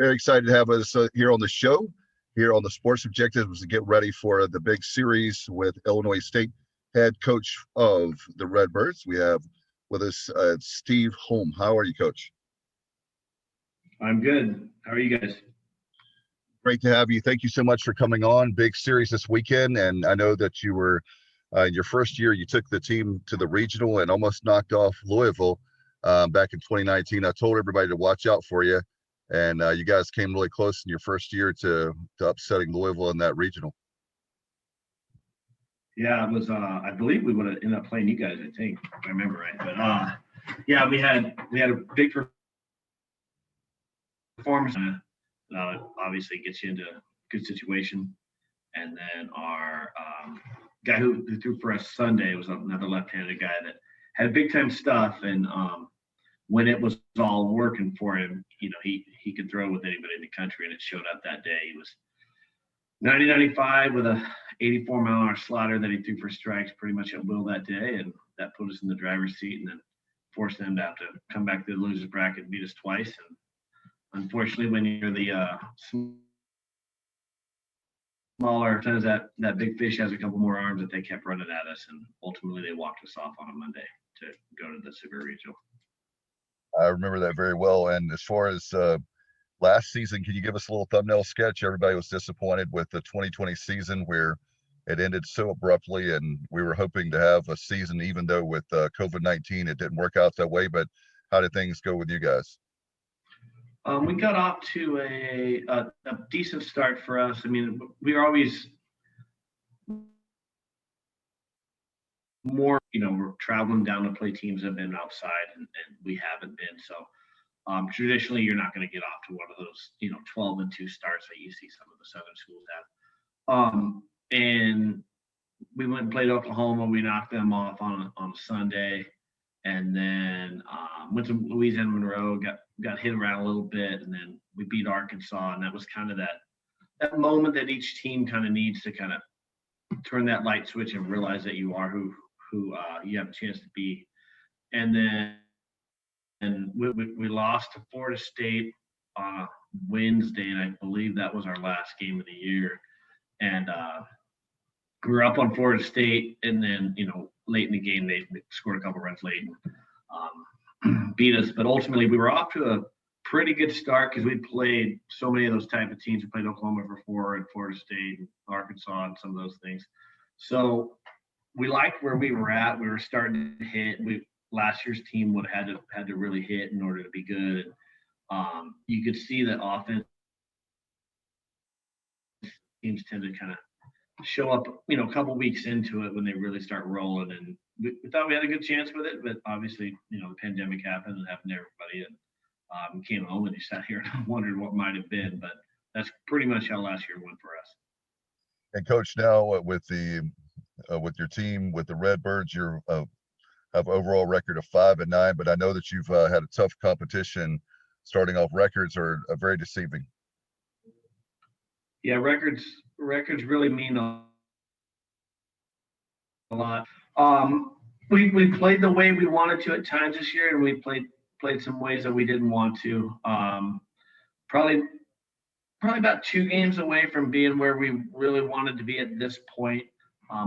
Very excited to have us here on the show, here on the Sports Objectives to get ready for the big series with Illinois State head coach of the Redbirds. We have with us Steve Holm. How are you, Coach? I'm good. How are you guys? Great to have you. Thank you so much for coming on. Big series this weekend, and I know that you were in your first year. You took the team to the regional and almost knocked off Louisville back in 2019. I told everybody to watch out for you, and you guys came really close in your first year to upsetting Louisville in that regional. Yeah, it was. I believe we would have ended up playing you guys. I think, if I remember right. But yeah, we had a big performance. Obviously gets you into a good situation. And then our guy who threw for us Sunday was another left-handed guy that had big time stuff. And when it was all working for him, he could throw with anybody in the country, and it showed up that day. He was 90-95 with a 84-mile-an-hour slider that he threw for strikes pretty much at will that day, and that put us in the driver's seat and then forced them to have to come back to the losers bracket and beat us twice. And unfortunately, when you're the smaller, sometimes that big fish has a couple more arms that they kept running at us, and ultimately they walked us off on a Monday to go to the Super Regional. I remember that very well. And as far as last season, can you give us a little thumbnail sketch? Everybody was disappointed with the 2020 season where it ended so abruptly, and we were hoping to have a season, even though with COVID-19 it didn't work out that way. But how did things go with you guys? We got off to a decent start for us. I mean, we were always more, we're traveling down to play teams that have been outside, and we haven't been. So traditionally, you're not going to get off to one of those, 12-2 starts that you see some of the Southern schools have. And we went and played Oklahoma. We knocked them off on a Sunday. And then went to Louisiana Monroe, got hit around a little bit, and then we beat Arkansas, and that was kind of that moment that each team kind of needs to kind of turn that light switch and realize that you are who you have a chance to be. And then we lost to Florida State on a Wednesday, and I believe that was our last game of the year. And we were up on Florida State, and then late in the game they scored a couple runs late and beat us. But ultimately we were off to a pretty good start because we played so many of those type of teams. We played Oklahoma for 4 and Florida State and Arkansas and some of those things. So we liked where we were at. We were starting to hit. Last year's team would have had to really hit in order to be good. You could see that offense teams tend to kind of show up, a couple weeks into it when they really start rolling. And we thought we had a good chance with it, but obviously, the pandemic happened and happened to everybody, and came home and you sat here and wondered what might have been. But that's pretty much how last year went for us. And Coach, now with your team, with the Redbirds, you have overall record of 5-9, but I know that you've had a tough competition. Starting off, records are very deceiving. Yeah, records really mean a lot. We played the way we wanted to at times this year, and we played some ways that we didn't want to. Probably about 2 games away from being where we really wanted to be at this point.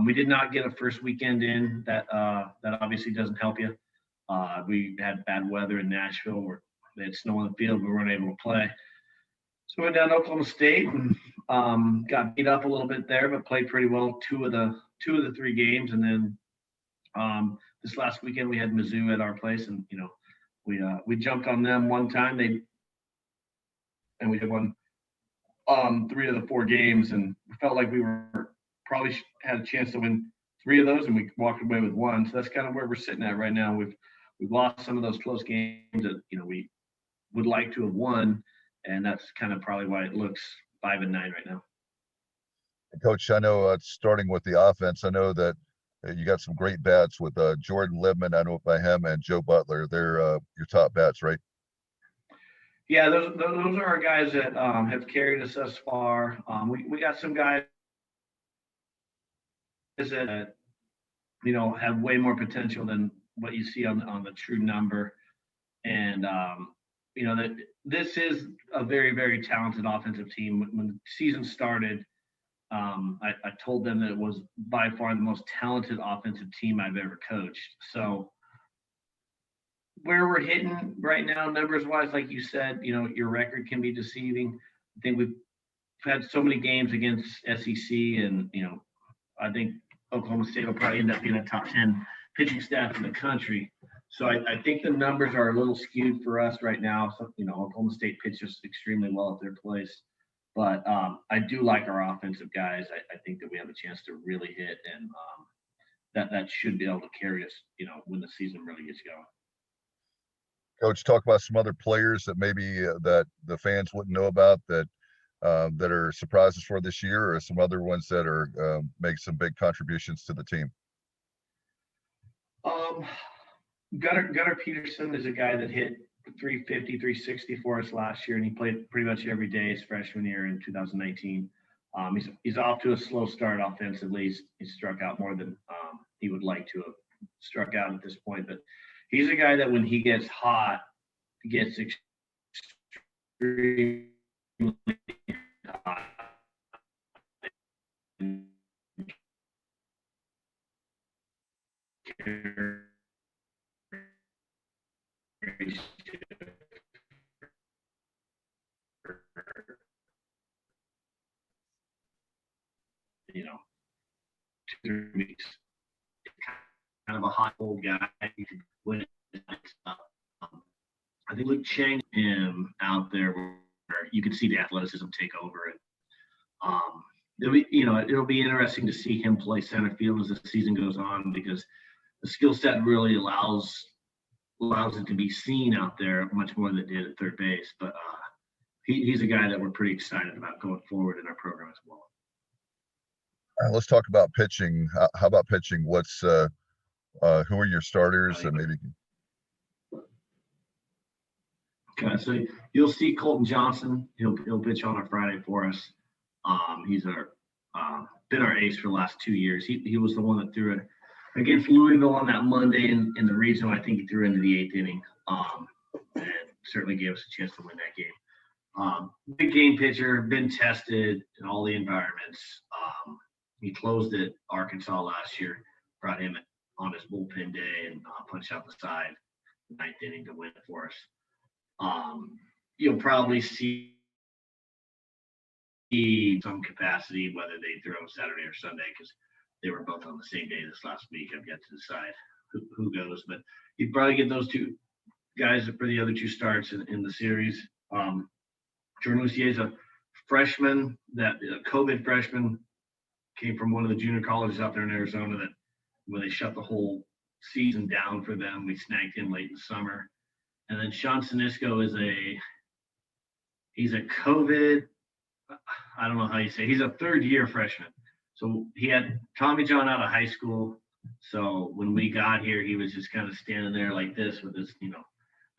We did not get a first weekend in. That obviously doesn't help you. We had bad weather in Nashville where they had snow on the field. We weren't able to play. So we went down to Oklahoma State and got beat up a little bit there, but played pretty well 2 of the 3 games. And then this last weekend we had Mizzou at our place, and we jumped on them one time. And we had won 3 of the 4 games, and we felt like we were probably had a chance to win 3 of those, and we walked away with 1. So that's kind of where we're sitting at right now. We've lost some of those close games that we would like to have won. And that's kind of probably why it looks 5-9 right now. Coach, I know starting with the offense, I know that you got some great bats with Jordan Libman. I know by him and Joe Butler. They're your top bats, right? Yeah, those are our guys that have carried us thus far. We got some guys that have way more potential than what you see on the true number. And that this is a very, very talented offensive team. When the season started, I told them that it was by far the most talented offensive team I've ever coached. So where we're hitting right now, numbers wise, like you said, your record can be deceiving. I think we've had so many games against SEC, and I think Oklahoma State will probably end up being a top 10 pitching staff in the country. So I think the numbers are a little skewed for us right now. So, Oklahoma State pitches extremely well at their place. But I do like our offensive guys. I think that we have a chance to really hit, and that should be able to carry us, when the season really gets going. Coach, talk about some other players that maybe that the fans wouldn't know about that are surprises for this year, or some other ones that are make some big contributions to the team. Gunnar Peterson is a guy that hit 350, 360 for us last year, and he played pretty much every day his freshman year in 2019. He's off to a slow start offensively. He's struck out more than he would like to have struck out at this point, but he's a guy that when he gets hot, gets extremely hot. You know, 2 weeks. Kind of a hot old guy. You could win it. I think Luke Chang him out there where you could see the athleticism take over, and it'll be interesting to see him play center field as the season goes on, because the skill set really allows it to be seen out there much more than it did at third base. But he's a guy that we're pretty excited about going forward in our program as well. Let's talk about pitching. How about pitching? What's who are your starters, and maybe? Okay, so you'll see Colton Johnson. He'll pitch on a Friday for us. He's been our ace for the last 2 years. He was the one that threw it against Louisville on that Monday in the regional. I think he threw into the 8th inning, and certainly gave us a chance to win that game. Big game pitcher, been tested in all the environments. He closed at Arkansas last year, brought him on his bullpen day and punched out the side, 9th inning to win it for us. You'll probably see some capacity, whether they throw Saturday or Sunday, because they were both on the same day this last week. I've yet to decide who goes, but you'd probably get those two guys for the other two starts in the series. Jordan Lucier is a freshman, that COVID freshman, came from one of the junior colleges out there in Arizona that when they shut the whole season down for them, we snagged him late in the summer. And then Sean Sinisco he's a COVID, I don't know how you say, he's a third-year freshman. So he had Tommy John out of high school. So when we got here, he was just kind of standing there like this with his,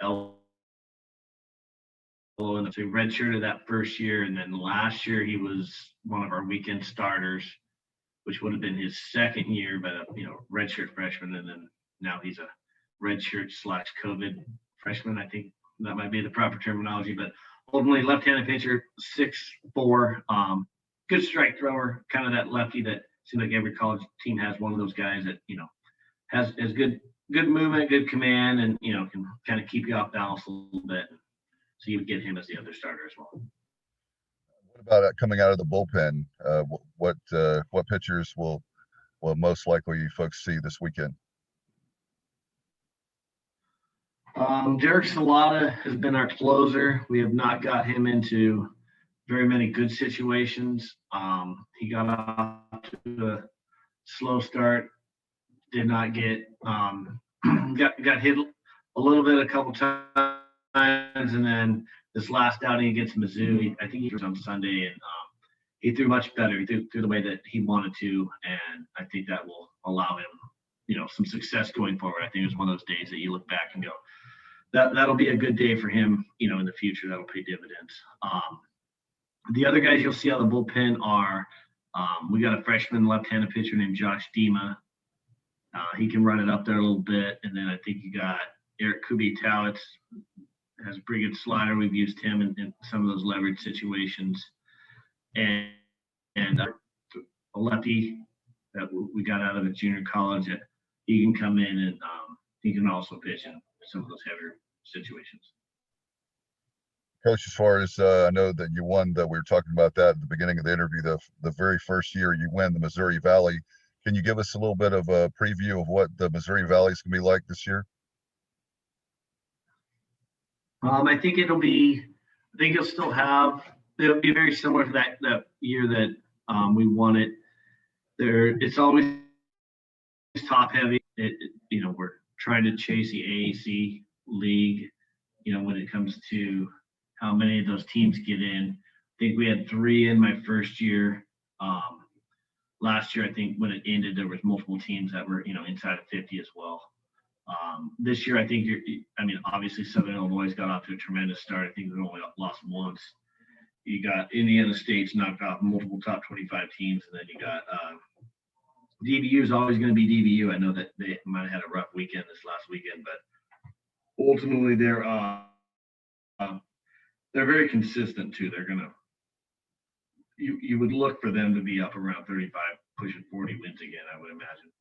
elbow. And so he redshirted that first year. And then last year, he was one of our weekend starters, which would have been his second year, but redshirt freshman. And then now he's a redshirt / COVID freshman. I think that might be the proper terminology, but ultimately left-handed pitcher, 6'4", good strike thrower, kind of that lefty that seems like every college team has one of those guys that, has good movement, good command, and, can kind of keep you off balance a little bit. So you would get him as the other starter as well. What about coming out of the bullpen? What pitchers will most likely you folks see this weekend? Derek Salata has been our closer. We have not got him into very many good situations. He got off to a slow start, did not get got hit a little bit a couple times, and then this last outing against Mizzou, I think he was on Sunday, and he threw much better. He threw the way that he wanted to, and I think that will allow him, some success going forward. I think it was one of those days that you look back and go, that'll be a good day for him, in the future. That'll pay dividends. The other guys you'll see on the bullpen are, we got a freshman left-handed pitcher named Josh Dima. He can run it up there a little bit. And then I think you got Eric Kubitowitz, has a pretty good slider. We've used him in some of those leverage situations. And a lefty that we got out of a junior college, that he can come in and he can also pitch in some of those heavier situations. Coach, as far as I know that you won, that we were talking about that at the beginning of the interview, the very first year you win the Missouri Valley. Can you give us a little bit of a preview of what the Missouri Valley is going to be like this year? I think it'll still have, it'll be very similar to that year that we won it. It's always top heavy. We're trying to chase the AAC league, when it comes to how many of those teams get in. I think we had 3 in my first year. Last year, I think when it ended, there was multiple teams that were, inside of 50 as well. This year, I think obviously Southern Illinois got off to a tremendous start. I think they only lost once. You got Indiana State's knocked off multiple top 25 teams, and then you got DBU is always going to be DBU. I know that they might have had a rough weekend this last weekend, but ultimately they're very consistent too. They're gonna you would look for them to be up around 35, pushing 40 wins again, I would imagine.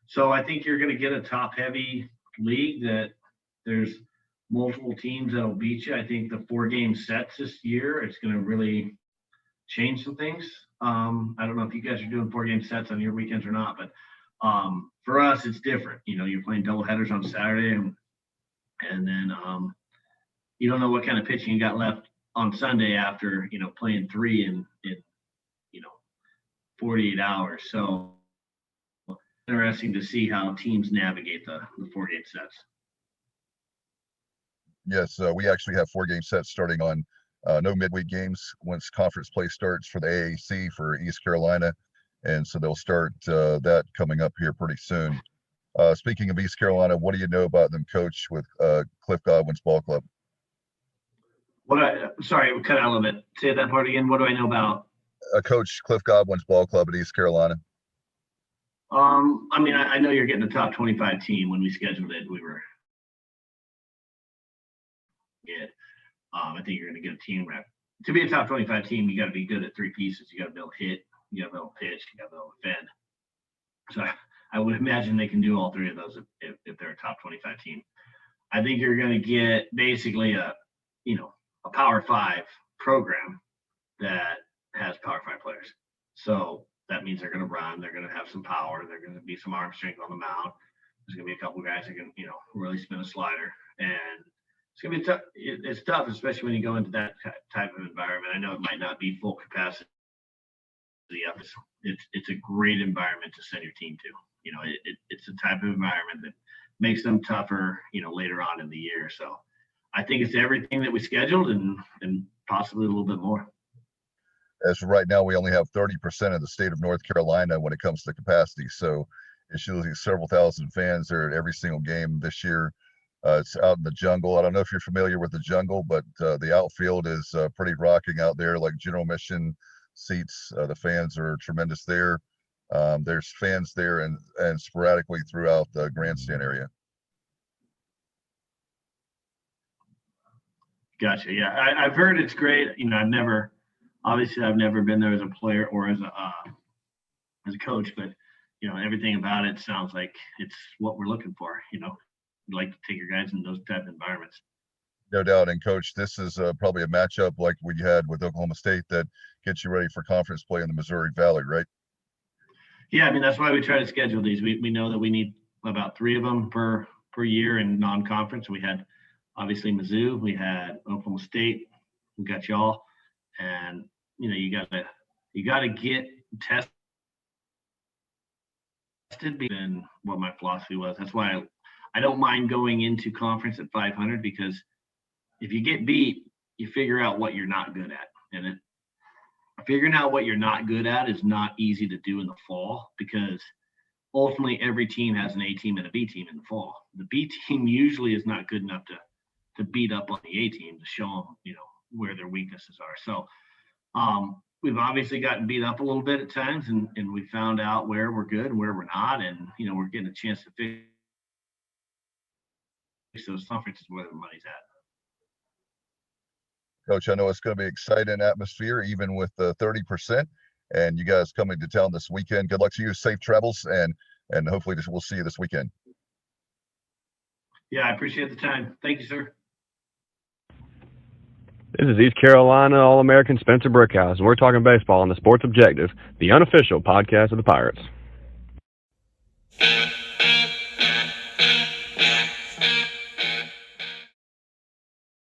So I think you're going to get a top-heavy league that there's multiple teams that'll beat you. I think the 4-game sets this year, it's going to really change some things. I don't know if you guys are doing 4-game sets on your weekends or not, but for us, it's different. You're playing double headers on Saturday, and then you don't know what kind of pitching you got left on Sunday after, playing 3 in 48 hours. So interesting to see how teams navigate the 4-game sets. Yes, we actually have 4-game sets starting on no midweek games once conference play starts for the AAC for East Carolina, and so they'll start that coming up here pretty soon. Speaking of East Carolina, what do you know about them, Coach, with Cliff Godwin's ball club? Sorry, we cut out a little bit. Say that part again. What do I know about? Coach Cliff Godwin's ball club at East Carolina. I know you're getting a top 25 team. When we scheduled it, we were good. I think you're going to get a team rep. To be a top 25 team, you got to be good at 3 pieces. You got to be able to hit, you got to be able to pitch, you got to be able to defend. So I would imagine they can do all 3 of those if they're a top 25 team. I think you're going to get basically a Power 5 program that has Power 5 players. So that means they're going to run, they're going to have some power, they're going to be some arm strength on the mound. There's going to be a couple of guys that can, really spin a slider. And it's going to be tough. It's tough, especially when you go into that type of environment. I know it might not be full capacity. It's a great environment to send your team to. It's a type of environment that makes them tougher, later on in the year. So I think it's everything that we scheduled and possibly a little bit more. As of right now, we only have 30% of the state of North Carolina when it comes to capacity. So it's usually several thousand fans there at every single game this year. It's out in the jungle. I don't know if you're familiar with the jungle, but the outfield is pretty rocking out there, like general admission seats. The fans are tremendous there. There's fans there and sporadically throughout the grandstand area. Gotcha. Yeah, I've heard it's great. I've never been there as a player or as a coach, but everything about it sounds like it's what we're looking for. We'd like to take your guys in those type of environments. No doubt. And Coach, this is probably a matchup like we had with Oklahoma State that gets you ready for conference play in the Missouri Valley, right? Yeah, that's why we try to schedule these. We know that we need about 3 of them per year in non-conference. We had obviously Mizzou, we had Oklahoma State, we got y'all, and you gotta get tested. And what my philosophy was. That's why I don't mind going into conference at 500, because if you get beat, you figure out what you're not good at, and figuring out what you're not good at is not easy to do in the fall, because ultimately every team has an A team and a B team in the fall. The B team usually is not good enough to beat up on the A team, to show them, where their weaknesses are. So we've obviously gotten beat up a little bit at times, and we found out where we're good and where we're not, and we're getting a chance to fix those conferences where the money's at. Coach, I know it's going to be exciting atmosphere, even with the 30%. And you guys coming to town this weekend. Good luck to you. Safe travels, and hopefully we'll see you this weekend. Yeah, I appreciate the time. Thank you, sir. This is East Carolina All-American Spencer Brickhouse, and we're talking baseball on the Sports Objective, the unofficial podcast of the Pirates.